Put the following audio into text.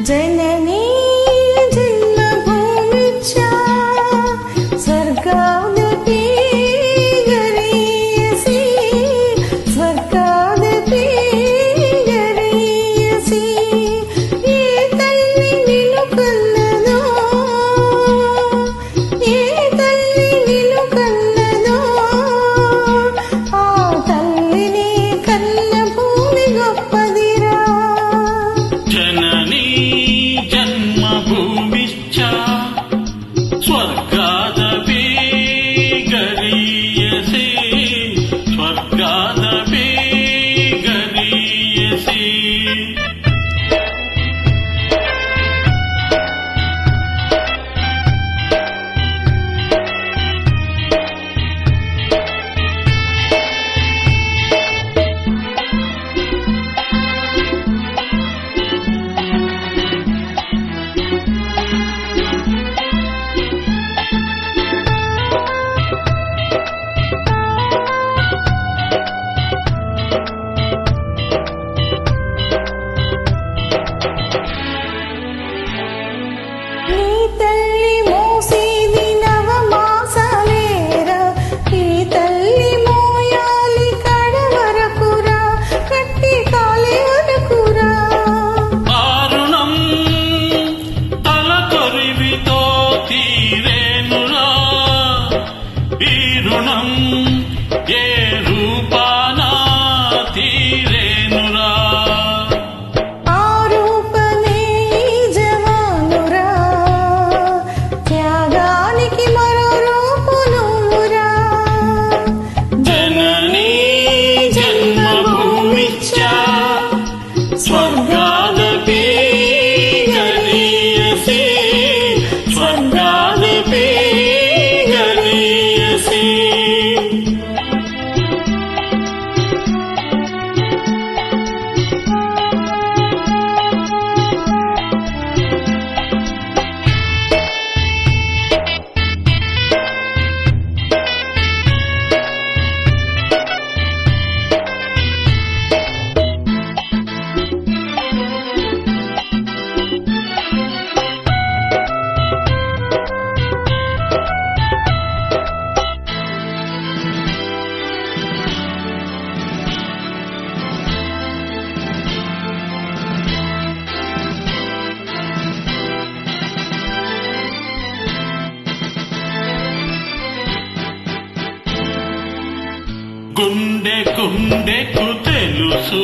जननी जन्मभूमिच्चा स्वर्गादपि गरीयसी स्वर्गादपि गरीयसी ये तल्ली निन्नु कल्लदो ये तल्ली निन्नु कल्लदो आ तल्लिनी कल्ल भूमि गोप्पदिरा जननी जन्मभूमिश्च स्वर्गादपि गरीयसी स्वर्गादपि गरीयसी నీ తల్లి మోసేది నవమాసాలేరా ఈ తల్లి మోయాలి కడ వరకురా కట్టి కాలే వరకురా ఆరుణం తలకొరివితో తీరేనురా ఈ రుణం ఏ రూపాన తీరేనురా ఆ రూపమే జవానురా త్యాగానికి మరో రూపు నువ్వురా जननी जन्मभूमिश्च स्वर्गादपि गरीयसी स्वर्गादपि गरीयसी గుండెకు తెలుసు